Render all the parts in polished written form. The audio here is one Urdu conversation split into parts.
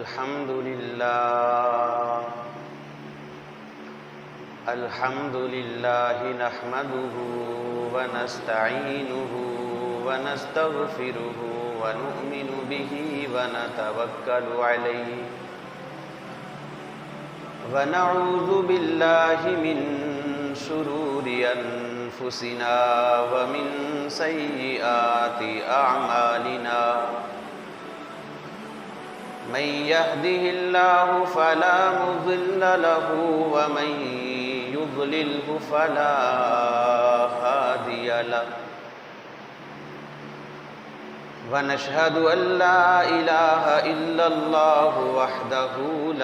الحمد لله نحمده ونستعينه ونستغفره ونؤمن به ونتوكل عليه ونعوذ بالله من شرور أنفسنا ومن سيئات أعمالنا من يهده الله فلا مضل له ومن يضلله فلا هادي له ونشهد أن لا إله إلا الله وحده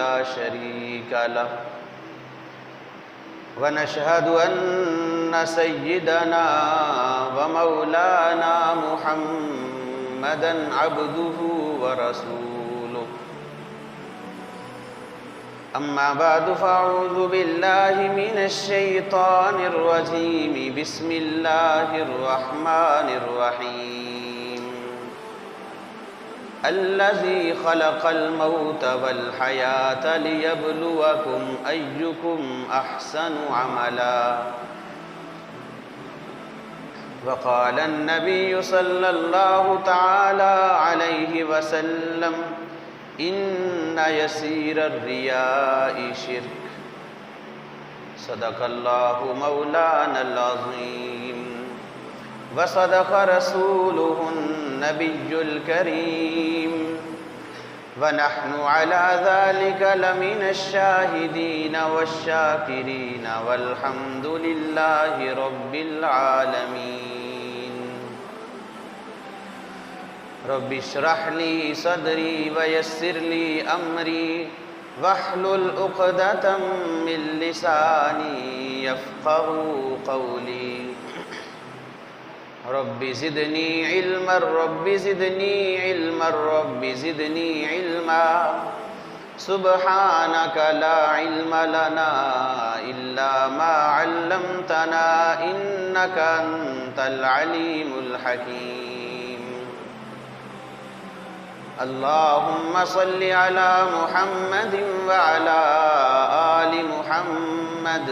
لا شريك له ونشهد أن سيدنا ومولانا محمدا عبده ورسوله أما بعد فأعوذ بالله من الشيطان الرجيم بسم الله الرحمن الرحيم الذي خلق الموت والحياة ليبلوكم أيكم أحسن عملا وقال النبي صلى الله تعالى عليه وسلم إن يسير الرياء شرك صدق الله مولانا العظيم وصدق رسوله النبي الكريم ونحن على ذلك لمن الشاهدين والشاكرين والحمد لله رب العالمين رب اشرح لي صدري ويسر لي أمري واحلل عقدة من لساني يفقهوا قولي رب زدني علما رب زدني علما رب زدني علما سبحانك لا علم لنا إلا ما علمتنا إنك أنت العليم الحكيم اللهم صل على محمد وعلى آل محمد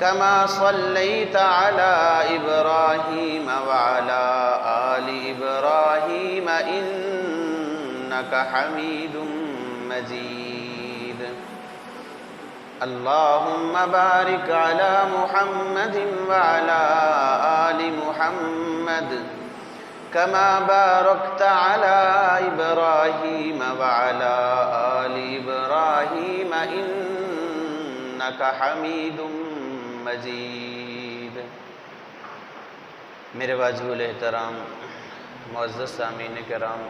كما صليت على إبراهيم وعلى آل إبراهيم إنك حميد مجيد اللهم بارك على محمد وعلى آل محمد كما باركت على إبراهيم وعلى آل إبراهيم إنك حميد مجید میرے واجب الاحترام معزز سامعین کرام،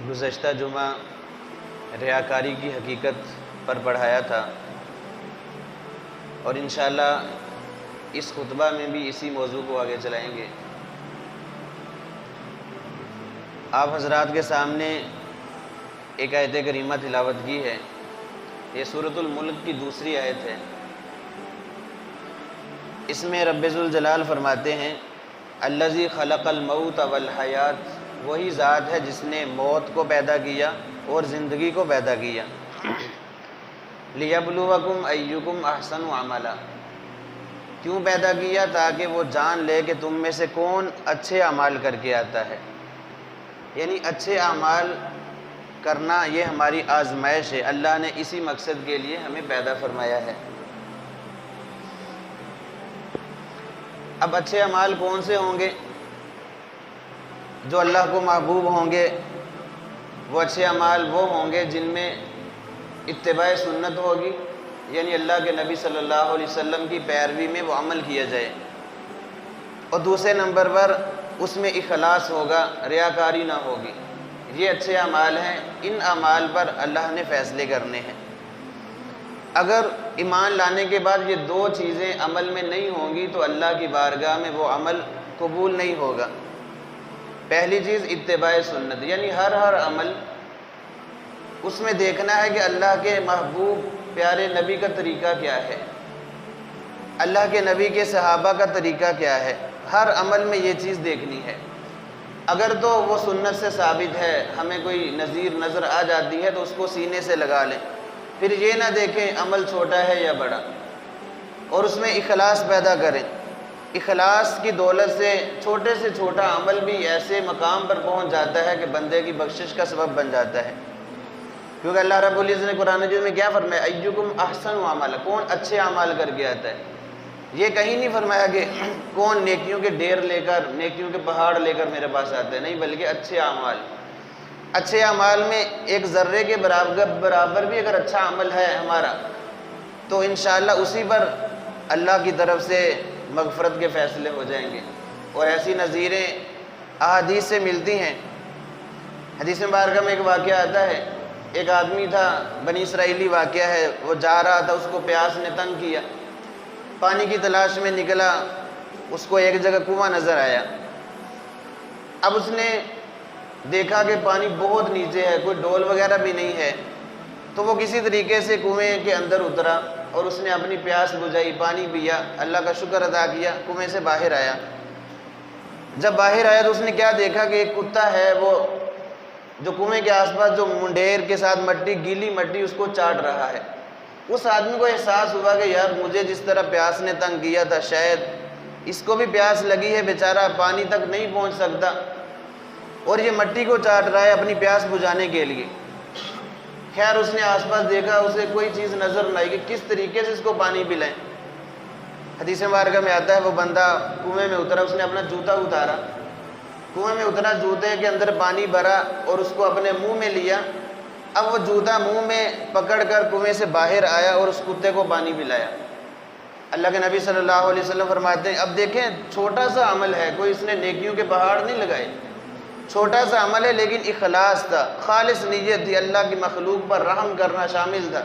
گزشتہ جمعہ ریاکاری کی حقیقت پر پڑھایا تھا اور انشاءاللہ اس خطبہ میں بھی اسی موضوع کو آگے چلائیں گے۔ آپ حضرات کے سامنے ایک آیت کریمہ تلاوت کی ہے، یہ سورۃ الملک کی دوسری آیت ہے۔ اس میں رب ذوالجلال فرماتے ہیں الذی خلق الموت والحیات، وہی ذات ہے جس نے موت کو پیدا کیا اور زندگی کو پیدا کیا، لیبلوکم ایکم احسن عملا، کیوں پیدا کیا؟ تاکہ وہ جان لے کہ تم میں سے کون اچھے اعمال کر کے آتا ہے، یعنی اچھے اعمال کرنا یہ ہماری آزمائش ہے، اللہ نے اسی مقصد کے لیے ہمیں پیدا فرمایا ہے۔ اب اچھے اعمال کون سے ہوں گے؟ جو اللہ کو محبوب ہوں گے، وہ اچھے اعمال وہ ہوں گے جن میں اتباع سنت ہوگی، یعنی اللہ کے نبی صلی اللہ علیہ وسلم کی پیروی میں وہ عمل کیا جائے، اور دوسرے نمبر پر اس میں اخلاص ہوگا، ریاکاری نہ ہوگی۔ یہ اچھے اعمال ہیں، ان اعمال پر اللہ نے فیصلے کرنے ہیں۔ اگر ایمان لانے کے بعد یہ دو چیزیں عمل میں نہیں ہوں گی تو اللہ کی بارگاہ میں وہ عمل قبول نہیں ہوگا۔ پہلی چیز اتباع سنت، یعنی ہر عمل اس میں دیکھنا ہے کہ اللہ کے محبوب پیارے نبی کا طریقہ کیا ہے، اللہ کے نبی کے صحابہ کا طریقہ کیا ہے، ہر عمل میں یہ چیز دیکھنی ہے۔ اگر تو وہ سنت سے ثابت ہے، ہمیں کوئی نظیر نظر آ جاتی ہے تو اس کو سینے سے لگا لیں، پھر یہ نہ دیکھیں عمل چھوٹا ہے یا بڑا، اور اس میں اخلاص پیدا کریں۔ اخلاص کی دولت سے چھوٹے سے چھوٹا عمل بھی ایسے مقام پر پہنچ جاتا ہے کہ بندے کی بخشش کا سبب بن جاتا ہے، کیونکہ اللہ رب العزت نے قرآن مجید میں کیا فرمایا؟ ایکم احسن عملا، کون اچھے اعمال کر کے آتا ہے۔ یہ کہیں نہیں فرمایا کہ کون نیکیوں کے ڈھیر لے کر، نیکیوں کے پہاڑ لے کر میرے پاس آتا ہے، نہیں، بلکہ اچھے اعمال۔ اچھے اعمال میں ایک ذرے کے برابر بھی اگر اچھا عمل ہے ہمارا تو انشاءاللہ اسی پر اللہ کی طرف سے مغفرت کے فیصلے ہو جائیں گے۔ اور ایسی نظیریں احادیث سے ملتی ہیں۔ حدیث مبارکہ میں ایک واقعہ آتا ہے، ایک آدمی تھا، بنی اسرائیلی واقعہ ہے، وہ جا رہا تھا، اس کو پیاس نے تنگ کیا، پانی کی تلاش میں نکلا، اس کو ایک جگہ کنواں نظر آیا۔ اب اس نے دیکھا کہ پانی بہت نیچے ہے، کوئی ڈول وغیرہ بھی نہیں ہے، تو وہ کسی طریقے سے کنویں کے اندر اترا اور اس نے اپنی پیاس بجھائی، پانی پیا، اللہ کا شکر ادا کیا، کنویں سے باہر آیا۔ جب باہر آیا تو اس نے کیا دیکھا کہ ایک کتا ہے، وہ جو کنویں کے آس پاس جو منڈیر کے ساتھ مٹی، گیلی مٹی، اس کو چاٹ رہا ہے۔ اس آدمی کو احساس ہوا کہ یار مجھے جس طرح پیاس نے تنگ کیا تھا، شاید اس کو بھی پیاس لگی ہے، بیچارہ پانی تک نہیں پہنچ سکتا اور یہ مٹی کو چاٹ رہا ہے اپنی پیاس بجھانے کے لیے۔ خیر اس نے آس پاس دیکھا، اسے کوئی چیز نظر نہ آئی کہ کس طریقے سے اس کو پانی پلائیں۔ حدیث مبارکہ میں آتا ہے وہ بندہ کنویں میں اترا، اس نے اپنا جوتا اتارا، کنویں میں اترا، جوتے کے اندر پانی بھرا اور اس کو اپنے منہ میں لیا۔ اب وہ جوتا منہ میں پکڑ کر کنویں سے باہر آیا اور اس کتے کو پانی پلایا۔ اللہ کے نبی صلی اللہ علیہ وسلم فرماتے ہیں، اب دیکھیں چھوٹا سا عمل ہے، کوئی اس نے نیکیوں کے پہاڑ نہیں لگائے، چھوٹا سا عمل ہے لیکن اخلاص تھا، خالص نیت تھی، اللہ کی مخلوق پر رحم کرنا شامل تھا۔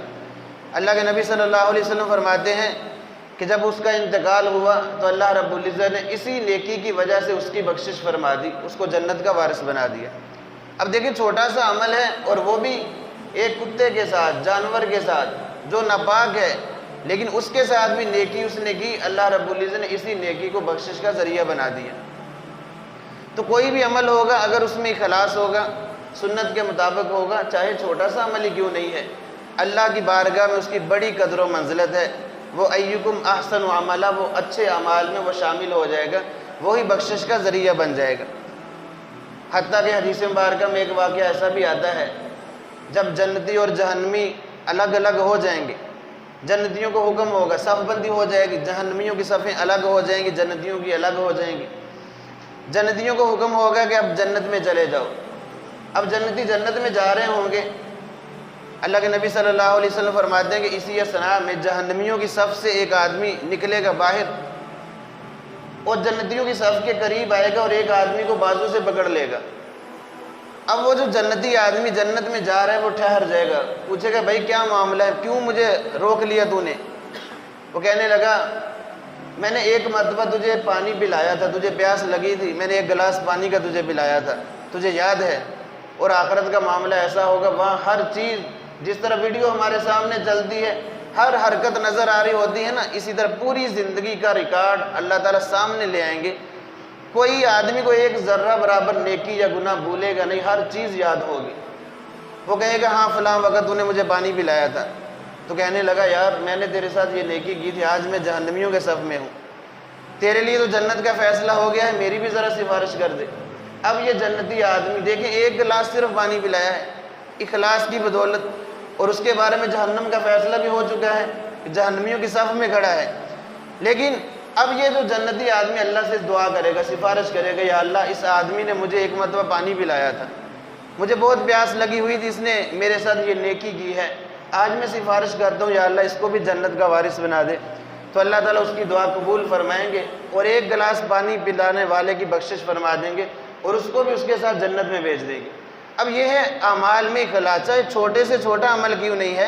اللہ کے نبی صلی اللہ علیہ وسلم فرماتے ہیں کہ جب اس کا انتقال ہوا تو اللہ رب العزت نے اسی نیکی کی وجہ سے اس کی بخشش فرما دی، اس کو جنت کا وارث بنا دیا۔ اب دیکھیں چھوٹا سا عمل ہے اور وہ بھی ایک کتے کے ساتھ، جانور کے ساتھ جو ناپاک ہے، لیکن اس کے ساتھ بھی نیکی اس نے کی، اللہ رب العزت نے اسی نیکی کو بخشش کا ذریعہ بنا دیا۔ تو کوئی بھی عمل ہوگا اگر اس میں اخلاص ہوگا، سنت کے مطابق ہوگا، چاہے چھوٹا سا عمل ہی کیوں نہیں ہے، اللہ کی بارگاہ میں اس کی بڑی قدر و منزلت ہے۔ وہ ایکم احسن عملا، وہ اچھے اعمال میں وہ شامل ہو جائے گا، وہی بخشش کا ذریعہ بن جائے گا۔ حتیٰ کہ حدیث مبارکہ میں ایک واقعہ ایسا بھی آتا ہے، جب جنتی اور جہنمی الگ الگ ہو جائیں گے، جنتیوں کو حکم ہوگا، صف بندی ہو جائے گی، جہنمیوں کی صفیں الگ ہو جائیں گی، جنتیوں کی الگ ہو جائیں گی۔ جنتیوں کو حکم ہوگا کہ اب جنت میں چلے جاؤ۔ اب جنتی جنت میں جا رہے ہوں گے، اللہ کے نبی صلی اللہ علیہ وسلم فرماتے ہیں کہ اسی اثناء میں جہنمیوں کی صف سے ایک آدمی نکلے گا باہر اور جنتیوں کی صف کے قریب آئے گا اور ایک آدمی کو بازو سے پکڑ لے گا۔ اب وہ جو جنتی آدمی جنت میں جا رہا ہے وہ ٹھہر جائے گا، پوچھے گا بھائی کیا معاملہ ہے، کیوں مجھے روک لیا تو نے؟ وہ کہنے لگا میں نے ایک مرتبہ تجھے پانی پلایا تھا، تجھے پیاس لگی تھی، میں نے ایک گلاس پانی کا تجھے پلایا تھا، تجھے یاد ہے؟ اور آخرت کا معاملہ ایسا ہوگا، وہاں ہر چیز جس طرح ویڈیو ہمارے سامنے چلتی ہے، ہر حرکت نظر آ رہی ہوتی ہے نا، اسی طرح پوری زندگی کا ریکارڈ اللہ تعالیٰ سامنے لے آئیں گے۔ کوئی آدمی کو ایک ذرہ برابر نیکی یا گناہ بھولے گا نہیں، ہر چیز یاد ہوگی۔ وہ کہے گا ہاں فلاں وقت تو نے مجھے پانی پلایا تھا، تو کہنے لگا یار میں نے تیرے ساتھ یہ نیکی کی تھی، آج میں جہنمیوں کے صف میں ہوں، تیرے لیے تو جنت کا فیصلہ ہو گیا ہے، میری بھی ذرا سفارش کر دے۔ اب یہ جنتی آدمی دیکھیں ایک گلاس صرف پانی پلایا ہے اخلاص کی بدولت، اور اس کے بارے میں جہنم کا فیصلہ بھی ہو چکا ہے کہ جہنمیوں کی صف میں کھڑا ہے۔ لیکن اب یہ جو جنتی آدمی اللہ سے دعا کرے گا، سفارش کرے گا، یا اللہ اس آدمی نے مجھے ایک مرتبہ پانی پلایا تھا، مجھے بہت پیاس لگی ہوئی تھی، اس نے میرے ساتھ یہ نیکی کی ہے، آج میں سفارش کرتا ہوں یا اللہ اس کو بھی جنت کا وارث بنا دے۔ تو اللہ تعالیٰ اس کی دعا قبول فرمائیں گے اور ایک گلاس پانی پلانے والے کی بخشش فرما دیں گے اور اس کو بھی اس کے ساتھ جنت میں بھیج دیں گے۔ اب یہ ہے اعمال میں اخلاص، چاہے چھوٹے سے چھوٹا عمل کیوں نہیں ہے،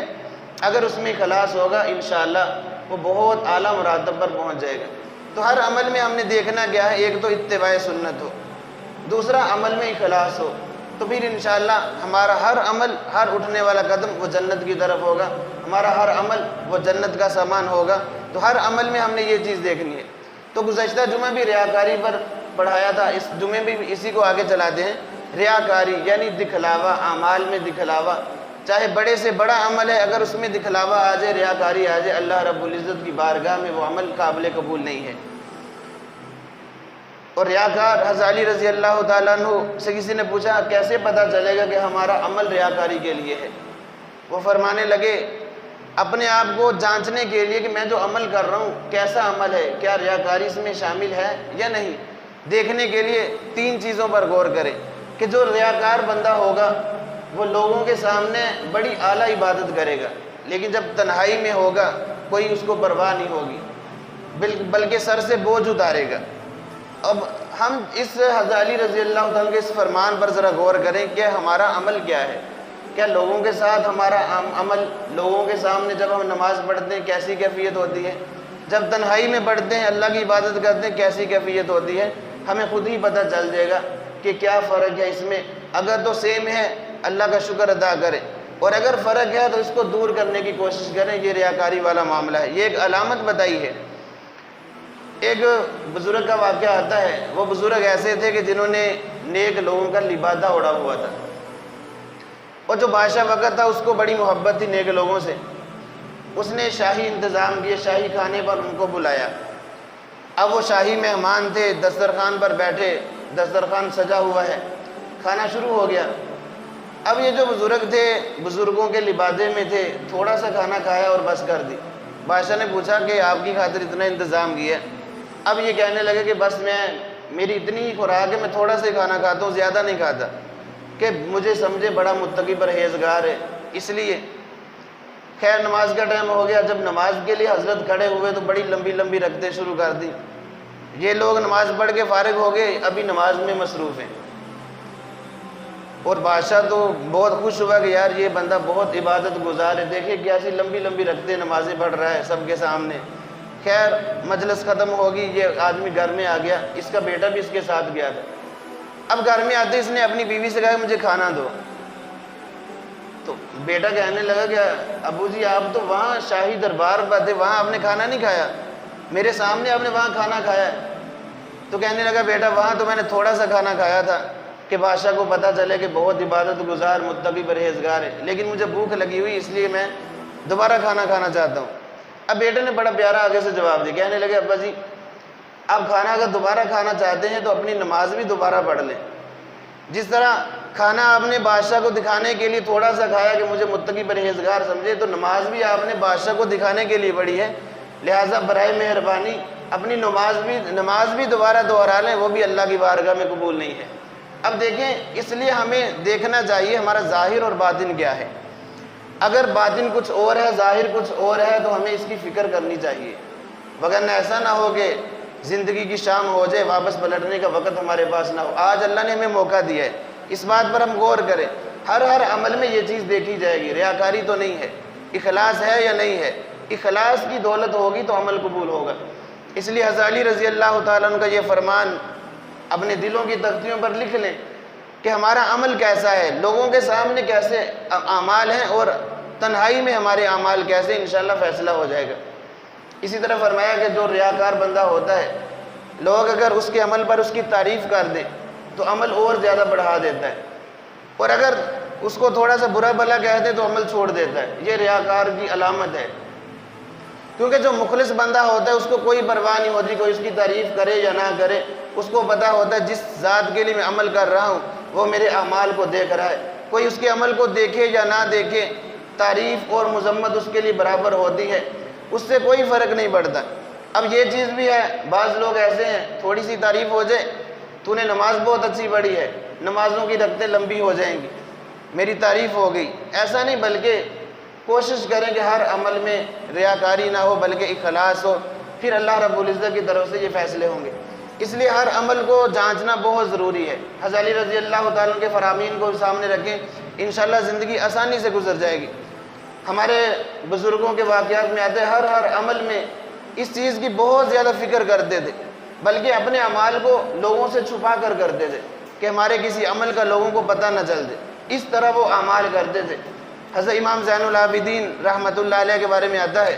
اگر اس میں اخلاص ہوگا انشاءاللہ وہ بہت اعلیٰ مراتب پر پہنچ جائے گا۔ تو ہر عمل میں ہم نے دیکھنا کیا ہے، ایک تو اتباع سنت ہو، دوسرا عمل میں اخلاص ہو، تو پھر انشاءاللہ ہمارا ہر عمل، ہر اٹھنے والا قدم وہ جنت کی طرف ہوگا، ہمارا ہر عمل وہ جنت کا سامان ہوگا۔ تو ہر عمل میں ہم نے یہ چیز دیکھنی ہے۔ تو گزشتہ جمعہ بھی ریاکاری پر پڑھایا تھا، اس جمعے میں بھی اسی کو آگے چلاتے ہیں، ریاکاری یعنی دکھلاوا، اعمال میں دکھلاوا، چاہے بڑے سے بڑا عمل ہے، اگر اس میں دکھلاوا آ جائے، ریاکاری آ جائے، اللہ رب العزت کی بارگاہ میں وہ عمل قابل قبول نہیں ہے۔ اور ریاکار حضرت علی رضی اللہ تعالیٰ عنہ سے کسی نے پوچھا کیسے پتہ چلے گا کہ ہمارا عمل ریاکاری کے لیے ہے؟ وہ فرمانے لگے اپنے آپ کو جانچنے کے لیے کہ میں جو عمل کر رہا ہوں کیسا عمل ہے، کیا ریاکاری اس میں شامل ہے یا نہیں، دیکھنے کے لیے 3 چیزوں پر غور کریں کہ جو ریاکار بندہ ہوگا وہ لوگوں کے سامنے بڑی اعلیٰ عبادت کرے گا، لیکن جب تنہائی میں ہوگا کوئی اس کو پرواہ نہیں ہوگی، بلکہ سر سے بوجھ اتارے گا۔ اب ہم اس حضرت علی رضی اللہ تعالیٰ کے اس فرمان پر ذرا غور کریں کہ ہمارا عمل کیا ہے، کیا لوگوں کے ساتھ ہمارا عمل، لوگوں کے سامنے جب ہم نماز پڑھتے ہیں کیسی کیفیت ہوتی ہے، جب تنہائی میں پڑھتے ہیں اللہ کی عبادت کرتے ہیں کیسی کیفیت ہوتی ہے، ہمیں خود ہی پتہ چل جائے گا کہ کیا فرق ہے اس میں۔ اگر تو سیم ہے اللہ کا شکر ادا کریں، اور اگر فرق ہے تو اس کو دور کرنے کی کوشش کریں، یہ ریاکاری والا معاملہ ہے۔ یہ ایک علامت بتائی ہے۔ ایک بزرگ کا واقعہ آتا ہے، وہ بزرگ ایسے تھے کہ جنہوں نے نیک لوگوں کا لبادہ اڑا ہوا تھا، اور جو بادشاہ وقت تھا اس کو بڑی محبت تھی نیک لوگوں سے، اس نے شاہی انتظام کیے، شاہی کھانے پر ان کو بلایا۔ اب وہ شاہی مہمان تھے، دسترخوان پر بیٹھے، دسترخوان سجا ہوا ہے، کھانا شروع ہو گیا۔ اب یہ جو بزرگ تھے بزرگوں کے لبادے میں تھے، تھوڑا سا کھانا کھایا اور بس کر دی۔ بادشاہ نے پوچھا کہ آپ کی خاطر اتنا انتظام کیا؟ اب یہ کہنے لگے کہ بس میری اتنی ہی خوراک ہے، میں تھوڑا سا کھانا کھاتا ہوں، زیادہ نہیں کھاتا، کہ مجھے سمجھے بڑا متقی پرہیزگار ہے اس لیے۔ خیر نماز کا ٹائم ہو گیا، جب نماز کے لیے حضرت کھڑے ہوئے تو بڑی لمبی لمبی رکعتیں شروع کر دی۔ یہ لوگ نماز پڑھ کے فارغ ہو گئے، ابھی نماز میں مصروف ہیں، اور بادشاہ تو بہت خوش ہوا کہ یار یہ بندہ بہت عبادت گزار ہے، دیکھیں کیسی لمبی لمبی رکعتیں نمازیں پڑھ رہا ہے سب کے سامنے۔ خیر مجلس ختم ہوگی، یہ آدمی گھر میں آ گیا، اس کا بیٹا بھی اس کے ساتھ گیا تھا۔ اب گھر میں آتے اس نے اپنی بیوی سے کہا کہ مجھے کھانا دو، تو بیٹا کہنے لگا کہ ابو جی آپ تو وہاں شاہی دربار پر تھے، وہاں آپ نے کھانا نہیں کھایا، میرے سامنے آپ نے وہاں کھانا کھایا ہے۔ تو کہنے لگا بیٹا وہاں تو میں نے تھوڑا سا کھانا کھایا تھا کہ بادشاہ کو پتہ چلے کہ بہت عبادت گزار متقی پرہیزگار ہے، لیکن مجھے بھوک لگی ہوئی اس لیے میں دوبارہ کھانا کھانا چاہتا ہوں۔ اب بیٹے نے بڑا پیارا آگے سے جواب دیا، کہنے لگے ابا جی آپ کھانا اگر دوبارہ کھانا چاہتے ہیں تو اپنی نماز بھی دوبارہ پڑھ لیں۔ جس طرح کھانا آپ نے بادشاہ کو دکھانے کے لیے تھوڑا سا کھایا کہ مجھے متقی پرہیزگار سمجھے، تو نماز بھی آپ نے بادشاہ کو دکھانے کے لیے پڑھی ہے، لہٰذا برائے مہربانی اپنی نماز بھی دوبارہ دوہرا لیں، وہ بھی اللہ کی بارگاہ میں قبول نہیں ہے۔ اب دیکھیں اس لیے ہمیں دیکھنا چاہیے ہمارا ظاہر اور باطن کیا ہے۔ اگر باطن کچھ اور ہے ظاہر کچھ اور ہے تو ہمیں اس کی فکر کرنی چاہیے، وگرنہ ایسا نہ ہو کہ زندگی کی شام ہو جائے واپس پلٹنے کا وقت ہمارے پاس نہ ہو۔ آج اللہ نے ہمیں موقع دیا ہے، اس بات پر ہم غور کریں، ہر عمل میں یہ چیز دیکھی جائے گی، ریاکاری تو نہیں ہے، اخلاص ہے یا نہیں ہے۔ اخلاص کی دولت ہوگی تو عمل قبول ہوگا۔ اس لیے حضرت علی رضی اللہ تعالیٰ عنہ کا یہ فرمان اپنے دلوں کی تختیوں پر لکھ لیں کہ ہمارا عمل کیسا ہے، لوگوں کے سامنے کیسے اعمال ہیں اور تنہائی میں ہمارے اعمال کیسے، انشاءاللہ فیصلہ ہو جائے گا۔ اسی طرح فرمایا کہ جو ریاکار بندہ ہوتا ہے، لوگ اگر اس کے عمل پر اس کی تعریف کر دیں تو عمل اور زیادہ بڑھا دیتا ہے، اور اگر اس کو تھوڑا سا برا بھلا کہہ دے تو عمل چھوڑ دیتا ہے۔ یہ ریاکار کی علامت ہے، کیونکہ جو مخلص بندہ ہوتا ہے اس کو کوئی پرواہ نہیں ہوتی کوئی اس کی تعریف کرے یا نہ کرے، اس کو پتہ ہوتا ہے جس ذات کے لیے میں عمل کر رہا ہوں وہ میرے اعمال کو دیکھ رہا ہے، کوئی اس کے عمل کو دیکھے یا نہ دیکھے، تعریف اور مذمت اس کے لیے برابر ہوتی ہے، اس سے کوئی فرق نہیں پڑتا۔ اب یہ چیز بھی ہے، بعض لوگ ایسے ہیں تھوڑی سی تعریف ہو جائے، تو نے نماز بہت اچھی پڑھی ہے، نمازوں کی رکعتیں لمبی ہو جائیں گی، میری تعریف ہو گئی، ایسا نہیں، بلکہ کوشش کریں کہ ہر عمل میں ریاکاری نہ ہو بلکہ اخلاص ہو، پھر اللہ رب العزت کی طرف سے یہ فیصلے ہوں گے۔ اس لیے ہر عمل کو جانچنا بہت ضروری ہے۔ حضرت علی رضی اللہ تعالیٰ کے فرامین کو سامنے رکھیں، انشاءاللہ زندگی آسانی سے گزر جائے گی۔ ہمارے بزرگوں کے واقعات میں آتے ہیں ہر عمل میں اس چیز کی بہت زیادہ فکر کرتے تھے، بلکہ اپنے اعمال کو لوگوں سے چھپا کر کرتے تھے کہ ہمارے کسی عمل کا لوگوں کو پتہ نہ چل دے، اس طرح وہ اعمال کرتے تھے۔ حضرت امام زین العابدین رحمۃ اللہ علیہ کے بارے میں آتا ہے،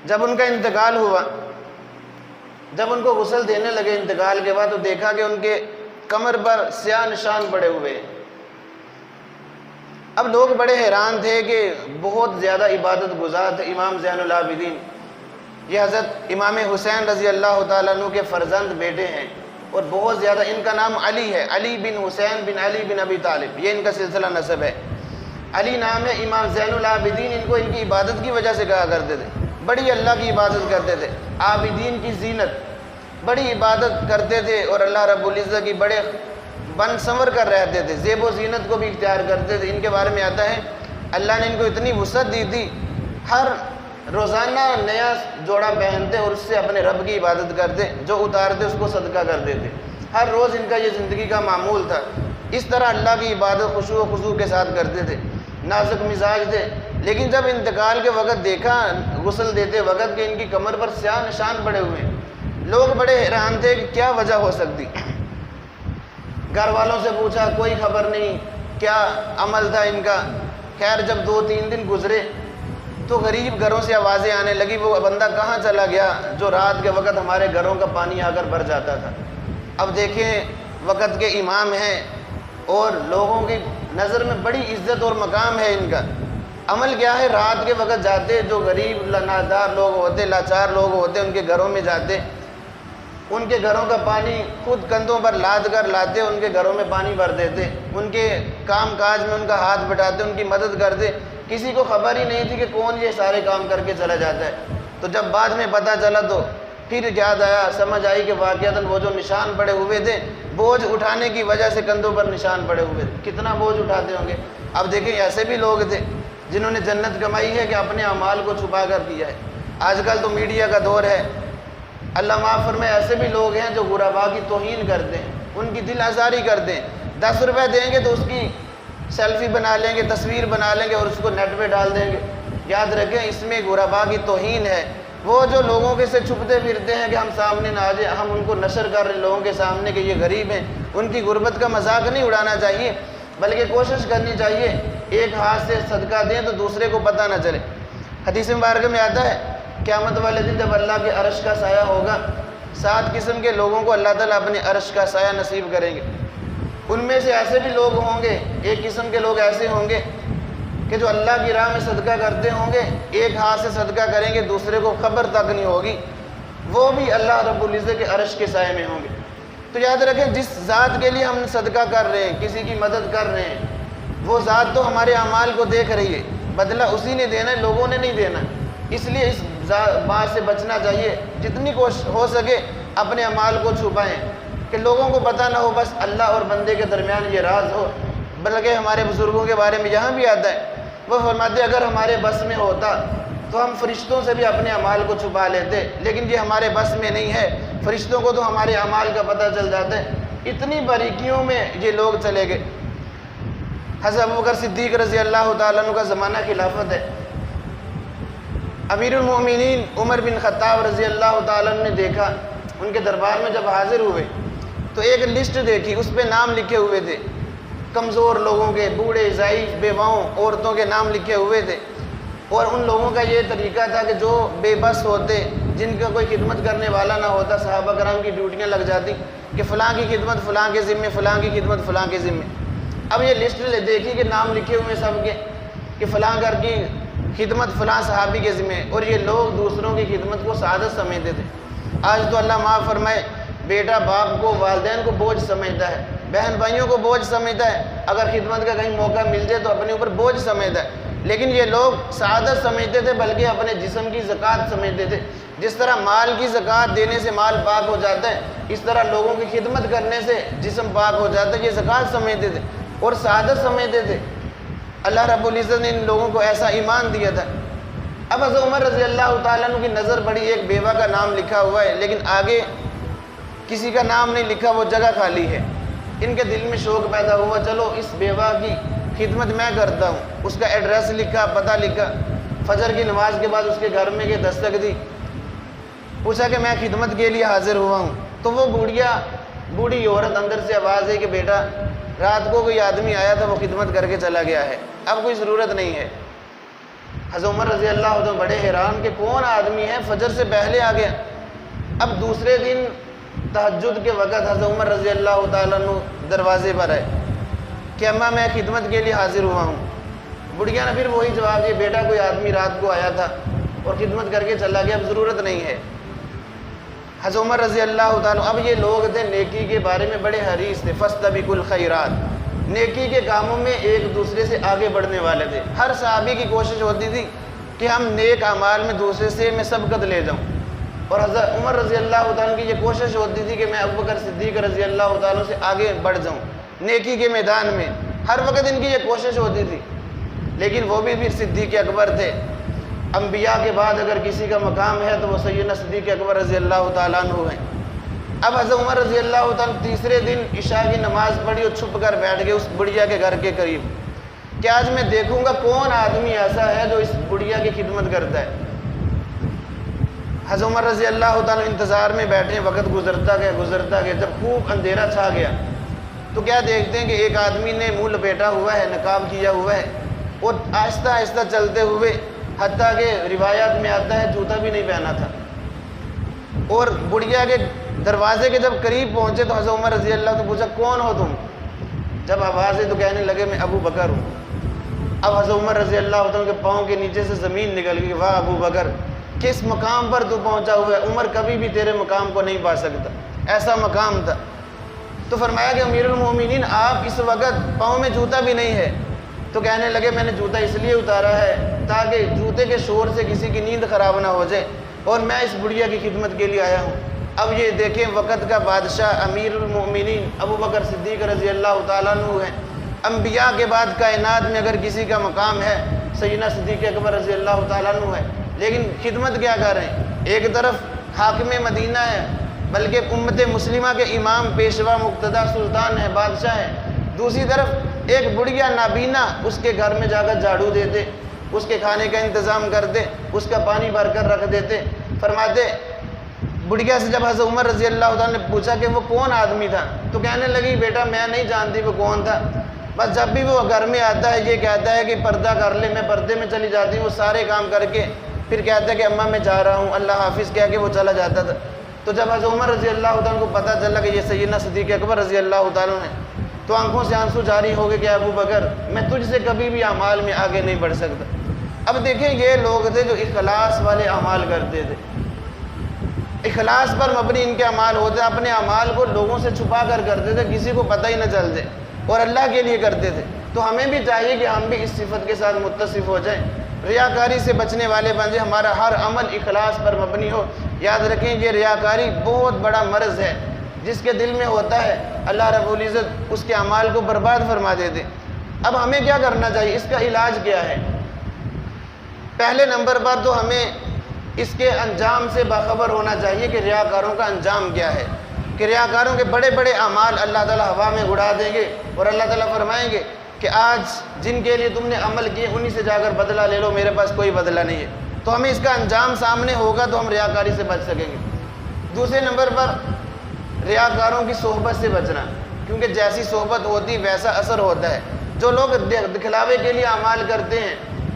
جب ان کا انتقال ہوا، جب ان کو غسل دینے لگے انتقال کے بعد تو دیکھا کہ ان کے کمر پر سیاہ نشان پڑے ہوئے ہیں۔ اب لوگ بڑے حیران تھے کہ بہت زیادہ عبادت گزار تھے امام زین العابدین، یہ حضرت امام حسین رضی اللہ تعالیٰ عنہ کے فرزند بیٹے ہیں، اور بہت زیادہ، ان کا نام علی ہے، علی بن حسین بن علی بن ابی طالب، یہ ان کا سلسلہ نسب ہے۔ علی نام ہے، امام زین العابدین ان کو ان کی عبادت کی وجہ سے کہا کرتے تھے، بڑی اللہ کی عبادت کرتے تھے، عابدین کی زینت، بڑی عبادت کرتے تھے اور اللہ رب العزت کی بڑے بن سنور کر رہتے تھے، زیب و زینت کو بھی اختیار کرتے تھے۔ ان کے بارے میں آتا ہے اللہ نے ان کو اتنی وسعت دی تھی، ہر روزانہ نیا جوڑا پہنتے اور اس سے اپنے رب کی عبادت کرتے، جو اتارتے اس کو صدقہ کر دیتے، ہر روز ان کا یہ زندگی کا معمول تھا۔ اس طرح اللہ کی عبادت خشوع و خضوع کے ساتھ کرتے تھے، نازک مزاج تھے۔ لیکن جب انتقال کے وقت دیکھا غسل دیتے وقت کہ ان کی کمر پر سیاہ نشان پڑے ہوئے ہیں، لوگ بڑے حیران تھے کہ کیا وجہ ہو سکتی۔ گھر والوں سے پوچھا، کوئی خبر نہیں، کیا عمل تھا ان کا۔ خیر جب 2-3 دن گزرے تو غریب گھروں سے آوازیں آنے لگی، وہ بندہ کہاں چلا گیا جو رات کے وقت ہمارے گھروں کا پانی آ کر بھر جاتا تھا۔ اب دیکھیں وقت کے امام ہیں اور لوگوں کی نظر میں بڑی عزت اور مقام ہے ان کا۔ عمل کیا ہے، رات کے وقت جاتے، جو غریب نادار لوگ ہوتے، لاچار لوگ ہوتے، ان کے گھروں میں جاتے، ان کے گھروں کا پانی خود کندھوں پر لاد کر لاتے، ان کے گھروں میں پانی بھر دیتے، ان کے کام کاج میں ان کا ہاتھ بٹاتے، ان کی مدد کرتے۔ کسی کو خبر ہی نہیں تھی کہ کون یہ سارے کام کر کے چلا جاتا ہے۔ تو جب بعد میں پتہ چلا تو پھر یاد آیا، سمجھ آئی کہ واقعتاً وہ جو نشان پڑے ہوئے تھے، بوجھ اٹھانے کی وجہ سے کندھوں پر نشان پڑے ہوئے تھے، کتنا بوجھ اٹھاتے ہوں گے۔ اب دیکھیں ایسے بھی لوگ تھے جنہوں نے جنت کمائی ہے کہ اپنے اعمال کو چھپا کر کیا ہے۔ آج کل تو میڈیا کا دور ہے، اللہ معاف فرمائے، ایسے بھی لوگ ہیں جو غرباء کی توہین کرتے ہیں، ان کی دل آزاری کرتے ہیں۔ 10 روپے دیں گے تو اس کی سیلفی بنا لیں گے، تصویر بنا لیں گے اور اس کو نیٹ پہ ڈال دیں گے۔ یاد رکھیں اس میں غرباء کی توہین ہے۔ وہ جو لوگوں کے سے چھپتے پھرتے ہیں کہ ہم سامنے نہ آ جائیں، ہم ان کو نشر کر رہے ہیں لوگوں کے سامنے کہ یہ غریب ہیں، ان کی غربت کا مذاق نہیں اڑانا چاہیے، بلکہ کوشش کرنی چاہیے ایک ہاتھ سے صدقہ دیں تو دوسرے کو پتہ نہ چلے۔ حدیث مبارکہ میں آتا ہے قیامت والے دن جب اللہ کے عرش کا سایہ ہوگا، 7 قسم کے لوگوں کو اللہ تعالیٰ اپنے عرش کا سایہ نصیب کریں گے۔ ان میں سے ایسے بھی لوگ ہوں گے، ایک قسم کے لوگ ایسے ہوں گے کہ جو اللہ کی راہ میں صدقہ کرتے ہوں گے، ایک ہاتھ سے صدقہ کریں گے، دوسرے کو خبر تک نہیں ہوگی، وہ بھی اللہ رب العزت کے عرش کے سائے میں ہوں گے۔ تو یاد رکھیں جس ذات کے لیے ہم صدقہ کر رہے ہیں، کسی کی مدد کر رہے ہیں، وہ ذات تو ہمارے اعمال کو دیکھ رہی ہے، بدلہ اسی نے دینا ہے، لوگوں نے نہیں دینا۔ اس لیے اس بات سے بچنا چاہیے، جتنی کوشش ہو سکے اپنے اعمال کو چھپائیں کہ لوگوں کو پتہ نہ ہو، بس اللہ اور بندے کے درمیان یہ راز ہو۔ بلکہ ہمارے بزرگوں کے بارے میں یہاں بھی آتا ہے، وہ فرماتے اگر ہمارے بس میں ہوتا تو ہم فرشتوں سے بھی اپنے اعمال کو چھپا لیتے، لیکن یہ ہمارے بس میں نہیں ہے، فرشتوں کو تو ہمارے اعمال کا پتہ چل جاتا ہے۔ اتنی باریکیوں میں یہ لوگ چلے گئے۔ حضرت ابوبکر صدیق رضی اللہ تعالیٰ عنہ کا زمانہ خلافت ہے، امیر المؤمنین عمر بن خطاب رضی اللہ تعالیٰ عنہ نے دیکھا، ان کے دربار میں جب حاضر ہوئے تو ایک لسٹ دیکھی، اس پہ نام لکھے ہوئے تھے، کمزور لوگوں کے، بوڑھے، ضعیف، بیواؤں، عورتوں کے نام لکھے ہوئے تھے۔ اور ان لوگوں کا یہ طریقہ تھا کہ جو بے بس ہوتے، جن کا کوئی خدمت کرنے والا نہ ہوتا، صحابہ کرام کی ڈیوٹیاں لگ جاتی کہ فلاں کی خدمت فلاں کے ذمے، فلاں کی خدمت فلاں کے ذمے۔ اب یہ لسٹ دیکھی کہ نام لکھے ہوئے سب کے کہ فلاں گھر کی خدمت فلاں صحابی کے ذمے، اور یہ لوگ دوسروں کی خدمت کو سعادت سمجھتے تھے۔ آج تو اللہ معاف فرمائے، بیٹا باپ کو، والدین کو بوجھ سمجھتا ہے، بہن بھائیوں کو بوجھ سمجھتا ہے، اگر خدمت کا کہیں موقع مل جائے تو اپنے اوپر بوجھ سمجھتا ہے۔ لیکن یہ لوگ سعادت سمجھتے تھے، بلکہ اپنے جسم کی زکوٰۃ سمجھتے تھے۔ جس طرح مال کی زکوٰۃ دینے سے مال پاک ہو جاتا ہے، اس طرح لوگوں کی خدمت کرنے سے جسم پاک ہو جاتا ہے، یہ زکوٰۃ سمجھتے تھے اور سعادت سمجھتے تھے۔ اللہ رب العزت نے ان لوگوں کو ایسا ایمان دیا تھا۔ اب حضرت عمر رضی اللہ تعالیٰ عنہ کی نظر پڑی، ایک بیوہ کا نام لکھا ہوا ہے لیکن آگے کسی کا نام نہیں لکھا، وہ جگہ خالی ہے۔ ان کے دل میں شوق پیدا ہوا، چلو اس بیوہ کی خدمت میں کرتا ہوں۔ اس کا ایڈریس لکھا، پتہ لکھا، فجر کی نماز کے بعد اس کے گھر میں دستک دی، پوچھا کہ میں خدمت کے لیے حاضر ہوا ہوں۔ تو وہ بوڑھی عورت اندر سے آواز ہے کہ بیٹا رات کو کوئی آدمی آیا تھا، وہ خدمت کر کے چلا گیا ہے، اب کوئی ضرورت نہیں ہے۔ حضرت عمر رضی اللہ عنہ بڑے حیران کہ کون آدمی ہے، فجر سے پہلے آ گیا۔ اب دوسرے دن تہجد کے وقت حضرت عمر رضی اللہ تعالیٰ عنہ دروازے پر آئے کہ اماں میں خدمت کے لیے حاضر ہوا ہوں۔ بڑھیا نے پھر وہی جواب دیا، بیٹا کوئی آدمی رات کو آیا تھا اور خدمت کر کے چلا گیا، اب ضرورت نہیں ہے۔ حضرت عمر رضی اللہ تعالیٰ، اب یہ لوگ تھے نیکی کے بارے میں بڑے حریص تھے، فاستبقوا الخیرات، نیکی کے کاموں میں ایک دوسرے سے آگے بڑھنے والے تھے۔ ہر صحابی کی کوشش ہوتی تھی کہ ہم نیک اعمال میں دوسرے سے میں سبقت لے جاؤں، اور حضرت عمر رضی اللہ تعالیٰ کی یہ کوشش ہوتی تھی کہ میں ابوبکر صدیق رضی اللہ تعالیٰ سے آگے بڑھ جاؤں نیکی کے میدان میں، ہر وقت ان کی یہ کوشش ہوتی تھی۔ لیکن وہ بھی پھر صدیق اکبر تھے۔ انبیاء کے بعد اگر کسی کا مقام ہے تو وہ سیدنا صدیق اکبر رضی اللہ تعالیٰ عنہ ہیں۔ اب حضرت عمر رضی اللہ تعالیٰ تیسرے دن عشاء کی نماز پڑھی اور چھپ کر بیٹھ گئے اس بڑھیا کے گھر کے قریب کہ آج میں دیکھوں گا کون آدمی ایسا ہے جو اس بڑھیا کی خدمت کرتا ہے۔ حضرت عمر رضی اللہ تعالیٰ انتظار میں بیٹھے، وقت گزرتا گیا، جب خوب اندھیرا چھا گیا تو کیا دیکھتے ہیں کہ ایک آدمی نے منہ لپیٹا ہوا ہے، نقاب کیا ہوا ہے، اور آہستہ آہستہ چلتے ہوئے، حتیٰ کہ روایات میں آتا ہے جوتا بھی نہیں پہنا تھا، اور بڑھیا کے دروازے کے جب قریب پہنچے تو حضرت عمر رضی اللہ نے پوچھا کون ہو تم؟ جب آواز ہے تو کہنے لگے میں ابو بکر ہوں۔ اب حضرت عمر رضی اللہ عنہ کے پاؤں کے نیچے سے زمین نکل گئی، واہ ابو بکر، کس مقام پر تو پہنچا ہوا ہے، عمر کبھی بھی تیرے مقام کو نہیں پا سکتا، ایسا مقام تھا۔ تو فرمایا کہ امیر المومنین آپ اس وقت پاؤں میں جوتا بھی نہیں ہے، تو کہنے لگے میں نے جوتا اس لیے اتارا ہے تاکہ جوتے کے شور سے کسی کی نیند خراب نہ ہو جائے، اور میں اس بڑھیا کی خدمت کے لیے آیا ہوں۔ اب یہ دیکھیں وقت کا بادشاہ امیر المومنین ابو بکر صدیق رضی اللہ تعالیٰ عنہ ہے۔ انبیاء کے بعد کائنات میں اگر کسی کا مقام ہے سیدنا صدیق اکبر رضی اللہ تعالیٰ عنہ ہے، لیکن خدمت کیا کر رہے ہیں؟ ایک طرف حاکم مدینہ ہے، بلکہ امت مسلمہ کے امام، پیشوا، مقتدی، سلطان ہے، بادشاہ ہے، دوسری طرف ایک بڑھیا نابینا اس کے گھر میں جا کر جھاڑو دیتے، اس کے کھانے کا انتظام کرتے، اس کا پانی بھر کر رکھ دیتے۔ فرماتے بڑھیا سے جب حضرت عمر رضی اللہ تعالیٰ نے پوچھا کہ وہ کون آدمی تھا تو کہنے لگی بیٹا میں نہیں جانتی وہ کون تھا، بس جب بھی وہ گھر میں آتا ہے یہ کہتا ہے کہ پردہ کر لے، میں پردے میں چلی جاتی ہوں، وہ سارے کام کر کے پھر کہتا ہے کہ اماں میں جا رہا ہوں، اللہ حافظ کہہ کے وہ چلا جاتا تھا۔ تو جب حضرت عمر رضی اللہ تعالیٰ کو پتہ چلا کہ یہ سیدنا صدیق اکبر رضی اللہ تعالیٰ نے، تو آنکھوں سے آنسو جاری ہو گئے کہ ابو بکر میں تجھ سے کبھی بھی اعمال میں آگے نہیں بڑھ سکتا۔ اب دیکھیں یہ لوگ تھے جو اخلاص والے اعمال کرتے تھے، اخلاص پر مبنی ان کے اعمال ہوتے ہیں، اپنے اعمال کو لوگوں سے چھپا کر کرتے تھے، کسی کو پتہ ہی نہ چل جائے، اور اللہ کے لیے کرتے تھے۔ تو ہمیں بھی چاہیے کہ ہم بھی اس صفت کے ساتھ متصف ہو جائیں، ریاکاری سے بچنے والے بن جائیں، ہمارا ہر عمل اخلاص پر مبنی ہو۔ یاد رکھیں یہ ریاکاری بہت بڑا مرض ہے، جس کے دل میں ہوتا ہے اللہ رب العزت اس کے اعمال کو برباد فرما دیتے۔ اب ہمیں کیا کرنا چاہیے، اس کا علاج کیا ہے؟ پہلے نمبر پر تو ہمیں اس کے انجام سے باخبر ہونا چاہیے کہ ریاکاروں کا انجام کیا ہے، کہ ریاکاروں کے بڑے بڑے اعمال اللہ تعالیٰ ہوا میں اڑا دیں گے، اور اللہ تعالیٰ فرمائیں گے کہ آج جن کے لیے تم نے عمل کیے انہی سے جا کر بدلہ لے لو، میرے پاس کوئی بدلہ نہیں ہے۔ تو ہمیں اس کا انجام سامنے ہوگا تو ہم ریاکاری سے بچ سکیں گے۔ دوسرے نمبر پر ریاکاروں کی صحبت سے بچنا، کیونکہ جیسی صحبت ہوتی ویسا اثر ہوتا ہے۔ جو لوگ دکھلاوے کے لیے اعمال کرتے ہیں،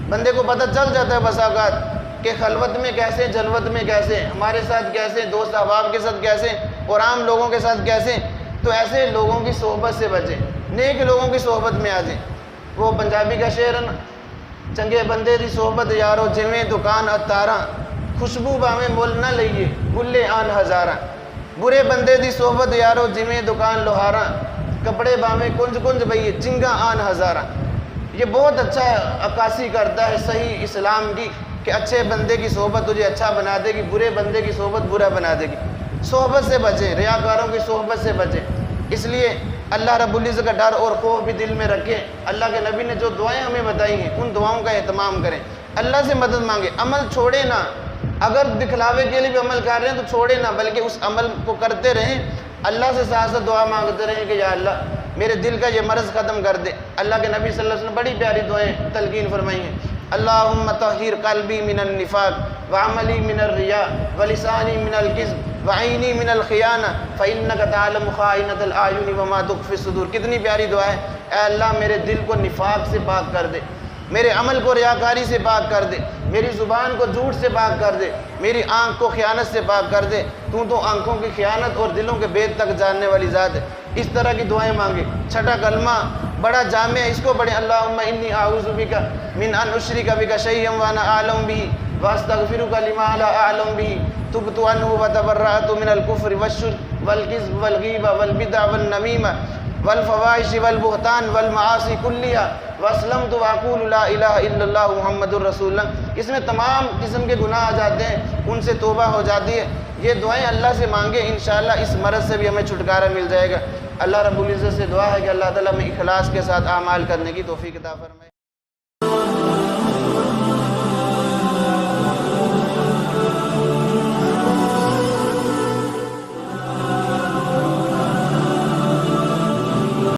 بندے کو پتہ چل جاتا ہے بس اوقات کہ خلوت میں کیسے، جلوت میں کیسے، ہمارے ساتھ کیسے، دوست احباب کے ساتھ کیسے، اور عام لوگوں کے ساتھ کیسے۔ تو ایسے لوگوں کی صحبت سے بچیں، نیک لوگوں کی صحبت میں آ جائیں۔ وہ پنجابی کا شعر ہے نا، چنگے بندے دی صحبت یارو جویں دکان اتاراں، خوشبو باویں مول نہ لئیے گلے آن ہزاراں۔ برے بندے دی صحبت یارو جویں دکان لوہاراں، کپڑے باویں کنج کنج بئیے چنگا آن ہزاراں۔ یہ بہت اچھا عکاسی کرتا ہے صحیح اسلام کی کہ اچھے بندے کی صحبت تجھے اچھا بنا دے گی، برے بندے کی صحبت برا بنا دے گی۔ صحبت سے بچیں، ریاکاروں کی صحبت سے بچیں۔ اس لیے اللہ رب العزت کا ڈر اور خوف بھی دل میں رکھیں۔ اللہ کے نبی نے جو دعائیں ہمیں بتائی ہیں ان دعاؤں کا اہتمام کریں، اللہ سے مدد مانگیں، عمل چھوڑیں نہ۔ اگر دکھلاوے کے لیے بھی عمل کر رہے ہیں تو چھوڑیں نہ، بلکہ اس عمل کو کرتے رہیں، اللہ سے ساتھ ساتھ دعا مانگتے رہیں کہ یا اللہ میرے دل کا یہ مرض ختم کر دے۔ اللہ کے نبی صلی اللہ علیہ وسلم بڑی پیاری دعائیں تلقین فرمائی ہیں، اللہم طہر قلبی من النفاق وعملی من الریا ولسانی من الکذب وعینی من الخیانہ فإنک تعلم خائنۃ الأعین وما تخفی الصدور۔ کتنی پیاری دعا ہے، اے اللہ میرے دل کو نفاق سے پاک کر دے، میرے عمل کو ریاکاری سے پاک کر دے، میری زبان کو جھوٹ سے پاک کر دے، میری آنکھ کو خیانت سے پاک کر دے، تو آنکھوں کی خیانت اور دلوں کے بید تک جاننے والی ذات ہے۔ اس طرح کی دعائیں مانگے۔ چھٹا کلمہ بڑا جامع ہے، اس کو پڑھیں، اللہم انی اعوذ بک من ان اشرک بک شیئا وانا اعلم بہ واستغفرک لما لا اعلم بہ تبت عنہ وتبرأت من الکفر والشرک والکذب والغیبہ والبدع والنمیمہ والفواحش والبہتان والمعاصی کلیہا واسلمت واقول لا الہ الا اللہ محمد الرسول اللہ۔ اس میں تمام قسم کے گناہ آ جاتے ہیں، ان سے توبہ ہو جاتی ہے۔ یہ دعائیں اللہ سے مانگے، انشاءاللہ اس مرض سے بھی ہمیں چھٹکارا مل جائے گا۔ اللہ رب العزت سے دعا ہے کہ اللہ تعالیٰ میں اخلاص کے ساتھ اعمال کرنے کی توفیق عطا فرمائے۔